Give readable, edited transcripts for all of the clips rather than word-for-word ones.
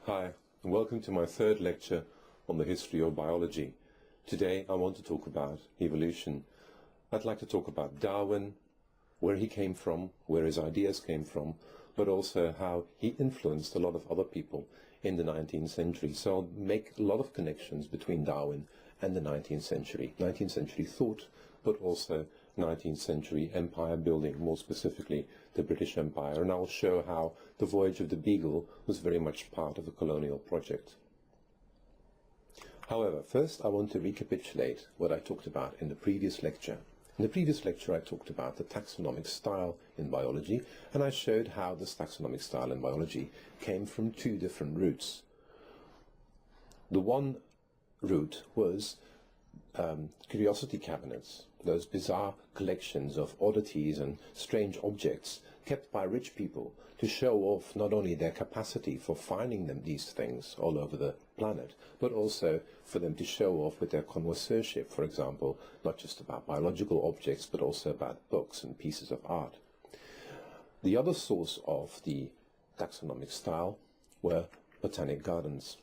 Hi, and welcome to my third lecture on the history of biology. Today I want to talk about evolution. I'd like to talk about Darwin, where he came from, where his ideas came from, but also how he influenced a lot of other people in the 19th century. So I'll make a lot of connections between Darwin and the 19th century. 19th century thought, but also 19th century empire building, more specifically the British Empire. And I'll show how the voyage of the Beagle was very much part of the colonial project. However, first I want to recapitulate what I talked about in the previous lecture. In the previous lecture I talked about the taxonomic style in biology, and I showed how this taxonomic style in biology came from two different roots. The one root was curiosity cabinets, those bizarre collections of oddities and strange objects kept by rich people to show off not only their capacity for finding these things all over the planet, but also for them to show off with their connoisseurship, for example, not just about biological objects, but also about books and pieces of art. The other source of the taxonomic style were botanic gardens.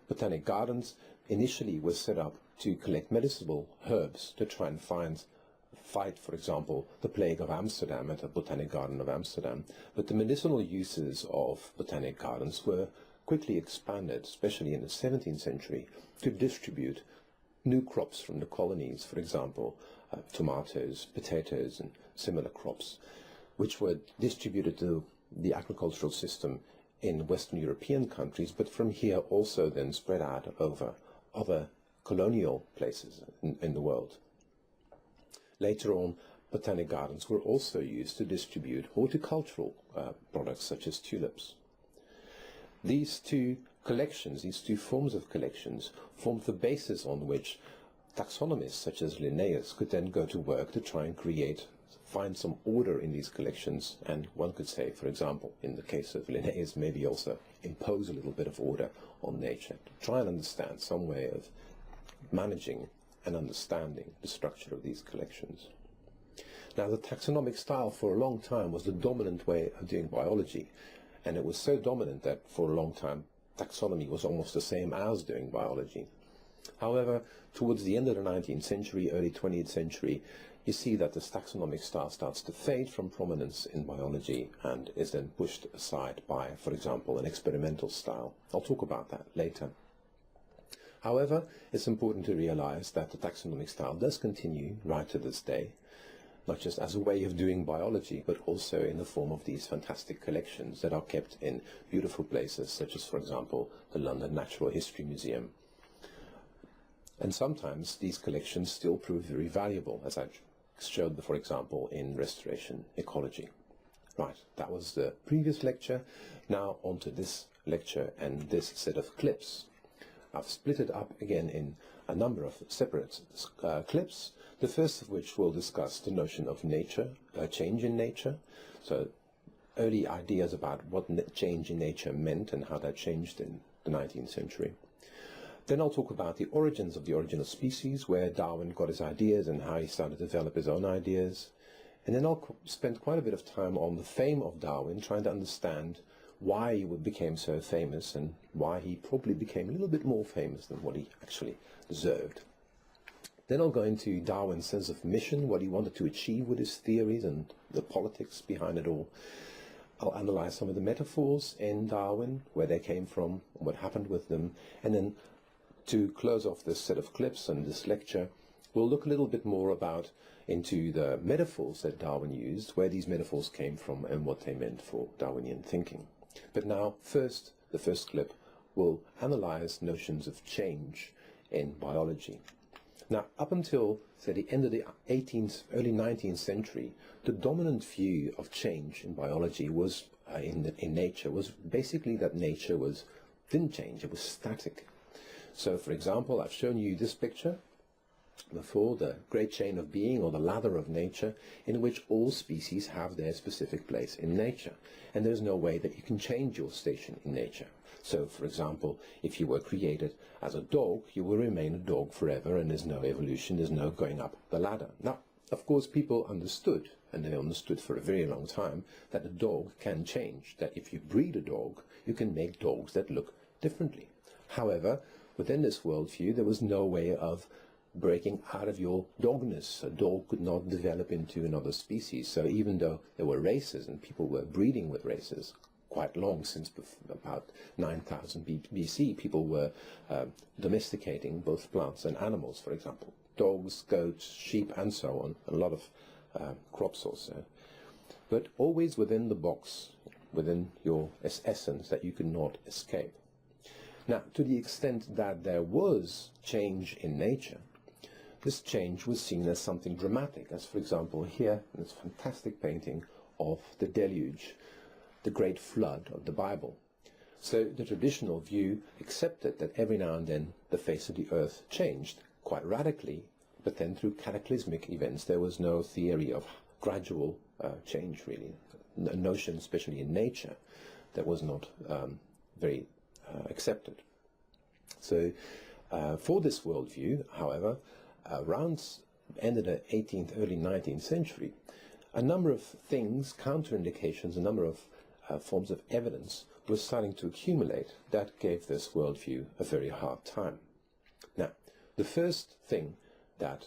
Botanic gardens initially were set up to collect medicinal herbs to try and fight, for example, the plague of Amsterdam at the Botanic Garden of Amsterdam. But the medicinal uses of botanic gardens were quickly expanded, especially in the 17th century, to distribute new crops from the colonies, for example, tomatoes, potatoes, and similar crops, which were distributed to the agricultural system in Western European countries, but from here also then spread out over other colonial places in the world. Later on, botanic gardens were also used to distribute horticultural products such as tulips. These two collections, these two forms of collections, formed the basis on which taxonomists such as Linnaeus could then go to work to try and find some order in these collections, and one could say, for example, in the case of Linnaeus, maybe also impose a little bit of order on nature, to try and understand some way of managing and understanding the structure of these collections. Now, the taxonomic style for a long time was the dominant way of doing biology, and it was so dominant that for a long time taxonomy was almost the same as doing biology. However, towards the end of the 19th century, early 20th century, you see that this taxonomic style starts to fade from prominence in biology and is then pushed aside by, for example, an experimental style. I'll talk about that later. However, it's important to realize that the taxonomic style does continue right to this day, not just as a way of doing biology, but also in the form of these fantastic collections that are kept in beautiful places, such as, for example, the London Natural History Museum. And sometimes these collections still prove very valuable, as I showed, for example, in restoration ecology. Right, that was the previous lecture. Now on to this lecture and this set of clips. I've split it up again in a number of separate clips, the first of which will discuss the notion of nature, change in nature, so early ideas about what change in nature meant and how that changed in the 19th century. Then I'll talk about the origins of the origin of species, where Darwin got his ideas and how he started to develop his own ideas. And then I'll spend quite a bit of time on the fame of Darwin, trying to understand why he became so famous and why he probably became a little bit more famous than what he actually deserved. Then I'll go into Darwin's sense of mission, what he wanted to achieve with his theories and the politics behind it all. I'll analyze some of the metaphors in Darwin, where they came from, what happened with them, and then to close off this set of clips and this lecture, we'll look a little bit more into the metaphors that Darwin used, where these metaphors came from and what they meant for Darwinian thinking. But now, the first clip will analyze notions of change in biology. Now, up until, say, the end of the early 19th century, the dominant view of change in biology was, in nature, was basically that nature didn't change, it was static. So, for example, I've shown you this picture before, the great chain of being, or the ladder of nature, in which all species have their specific place in nature. And there's no way that you can change your station in nature. So, for example, if you were created as a dog, you will remain a dog forever, and there's no evolution, there's no going up the ladder. Now, of course, people understood, and they understood for a very long time, that a dog can change, that if you breed a dog, you can make dogs that look differently. However, within this worldview, there was no way of breaking out of your dogness. A dog could not develop into another species. So even though there were races and people were breeding with races quite long, since about 9000 BC, people were domesticating both plants and animals, for example. Dogs, goats, sheep, and so on. A lot of crops also. But always within the box, within your essence that you could not escape. Now, to the extent that there was change in nature, this change was seen as something dramatic, as for example here in this fantastic painting of the deluge, the great flood of the Bible. So the traditional view accepted that every now and then the face of the earth changed quite radically, but then through cataclysmic events there was no theory of gradual change, really. A notion, especially in nature, that was not very accepted. So for this worldview, however, around end of the 18th, early 19th century, a number of things, counterindications, a number of forms of evidence were starting to accumulate that gave this worldview a very hard time. Now, the first thing that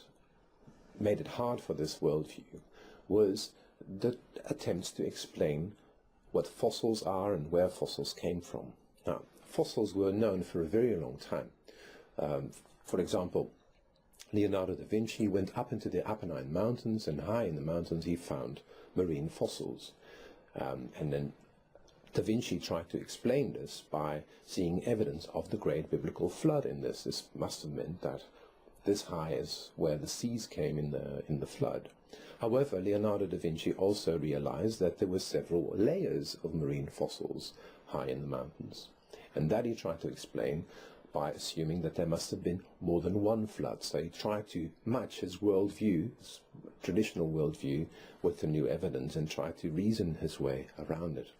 made it hard for this worldview was the attempts to explain what fossils are and where fossils came from. Now, fossils were known for a very long time. For example, Leonardo da Vinci went up into the Apennine Mountains, and high in the mountains he found marine fossils. And then Da Vinci tried to explain this by seeing evidence of the great biblical flood in this. This must have meant that this high is where the seas came in the flood. However, Leonardo da Vinci also realized that there were several layers of marine fossils high in the mountains, and that he tried to explain by assuming that there must have been more than one flood. So he tried to match his worldview, his traditional worldview, with the new evidence and tried to reason his way around it.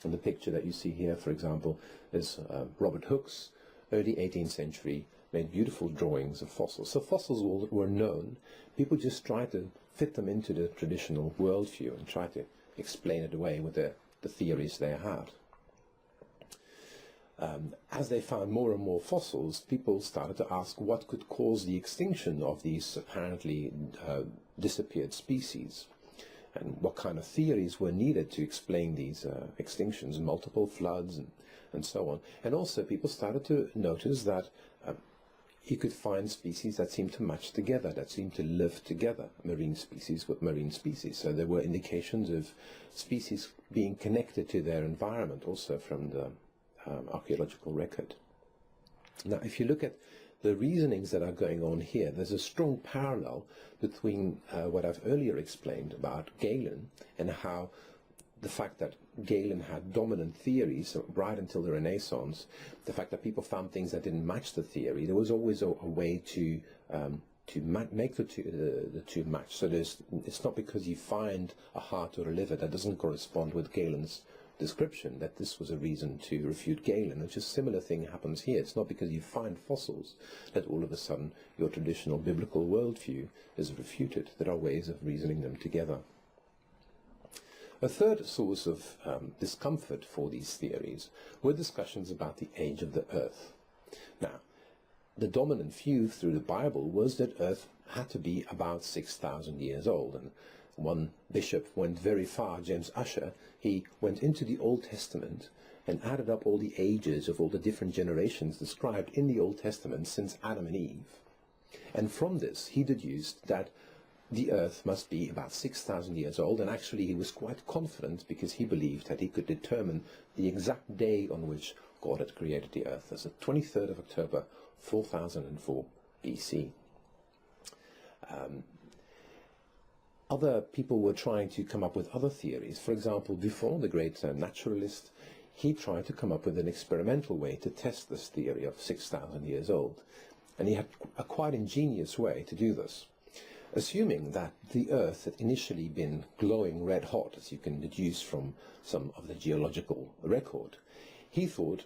And the picture that you see here, for example, is Robert Hooke's early 18th century made beautiful drawings of fossils. So fossils were known. People just tried to fit them into the traditional worldview and try to explain it away with the theories they had. As they found more and more fossils, people started to ask what could cause the extinction of these apparently disappeared species, and what kind of theories were needed to explain these extinctions, multiple floods, and so on. And also people started to notice that you could find species that seemed to match together, that seemed to live together, marine species with marine species. So there were indications of species being connected to their environment also from the archaeological record. Now, if you look at the reasonings that are going on here, there's a strong parallel between what I've earlier explained about Galen and how the fact that Galen had dominant theories right until the Renaissance, the fact that people found things that didn't match the theory, there was always a way to make the two match. So it's not because you find a heart or a liver that doesn't correspond with Galen's description that this was a reason to refute Galen. Which is a similar thing happens here. It's not because you find fossils that all of a sudden your traditional biblical worldview is refuted. There are ways of reasoning them together. A third source of discomfort for these theories were discussions about the age of the earth. Now, the dominant view through the Bible was that earth had to be about 6,000 years old, and one bishop went very far, James Ussher. He went into the Old Testament and added up all the ages of all the different generations described in the Old Testament since Adam and Eve. And from this, he deduced that the earth must be about 6,000 years old, and actually he was quite confident because he believed that he could determine the exact day on which God had created the earth as the 23rd of October, 4004 BC. Other people were trying to come up with other theories. For example, Buffon, the great naturalist, he tried to come up with an experimental way to test this theory of 6,000 years old. And he had a quite ingenious way to do this. Assuming that the earth had initially been glowing red hot, as you can deduce from some of the geological record, he thought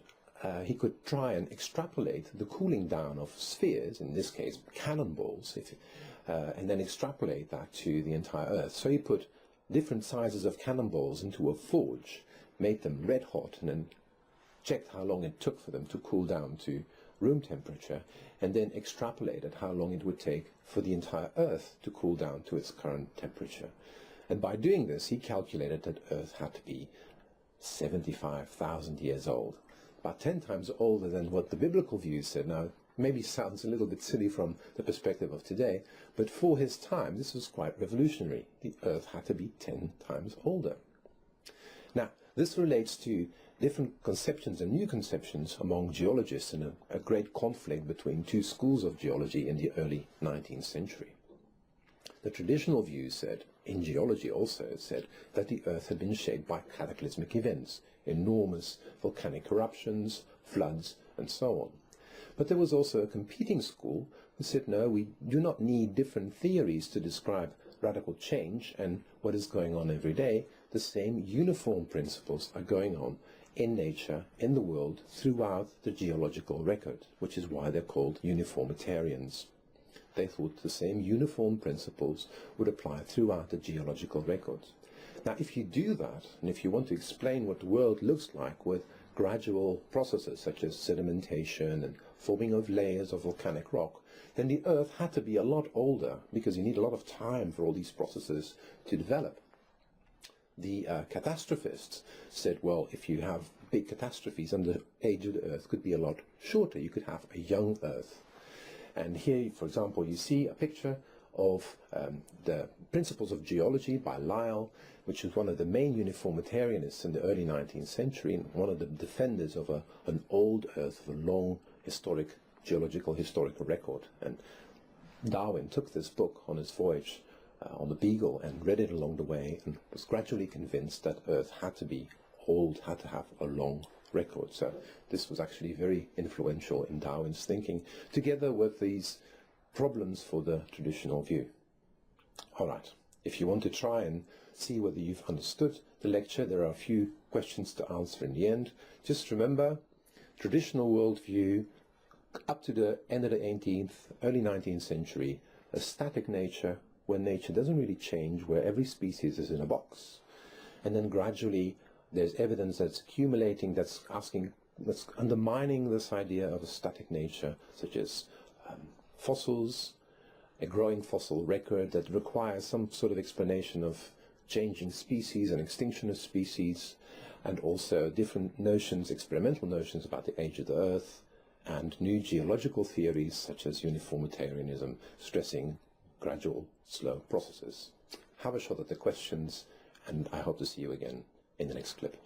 he could try and extrapolate the cooling down of spheres, in this case cannonballs, and then extrapolate that to the entire earth. So he put different sizes of cannonballs into a forge, made them red hot, and then checked how long it took for them to cool down to room temperature, and then extrapolated how long it would take for the entire Earth to cool down to its current temperature. And by doing this, he calculated that Earth had to be 75,000 years old, about 10 times older than what the biblical view said. Now, maybe sounds a little bit silly from the perspective of today, but for his time, this was quite revolutionary. The Earth had to be 10 times older. Now, this relates to different conceptions and new conceptions among geologists and a great conflict between two schools of geology in the early 19th century. The traditional view said, in geology also, it said that the Earth had been shaped by cataclysmic events, enormous volcanic eruptions, floods, and so on. But there was also a competing school who said, no, we do not need different theories to describe radical change and what is going on every day. The same uniform principles are going on in nature, in the world, throughout the geological record, which is why they're called uniformitarians. They thought the same uniform principles would apply throughout the geological records. Now, if you do that, and if you want to explain what the world looks like with gradual processes such as sedimentation and forming of layers of volcanic rock, then the Earth had to be a lot older, because you need a lot of time for all these processes to develop. The catastrophists said, well, if you have big catastrophes, then the age of the Earth could be a lot shorter. You could have a young Earth. And here, for example, you see a picture of the Principles of Geology by Lyell, which was one of the main uniformitarianists in the early 19th century, and one of the defenders of an old Earth, of a long historical record. And Darwin took this book on his voyage on the Beagle and read it along the way, and was gradually convinced that Earth had to be old, had to have a long record. So this was actually very influential in Darwin's thinking, together with these problems for the traditional view. All right, if you want to try and see whether you've understood the lecture, there are a few questions to answer in the end. Just remember, traditional worldview up to the end of the 18th, early 19th century, a static nature where nature doesn't really change, where every species is in a box. And then gradually there's evidence that's accumulating, that's undermining this idea of a static nature, such as fossils, a growing fossil record that requires some sort of explanation of changing species and extinction of species, and also different notions, experimental notions about the age of the Earth, and new geological theories such as uniformitarianism, stressing gradual, slow processes. Have a shot at the questions, and I hope to see you again in the next clip.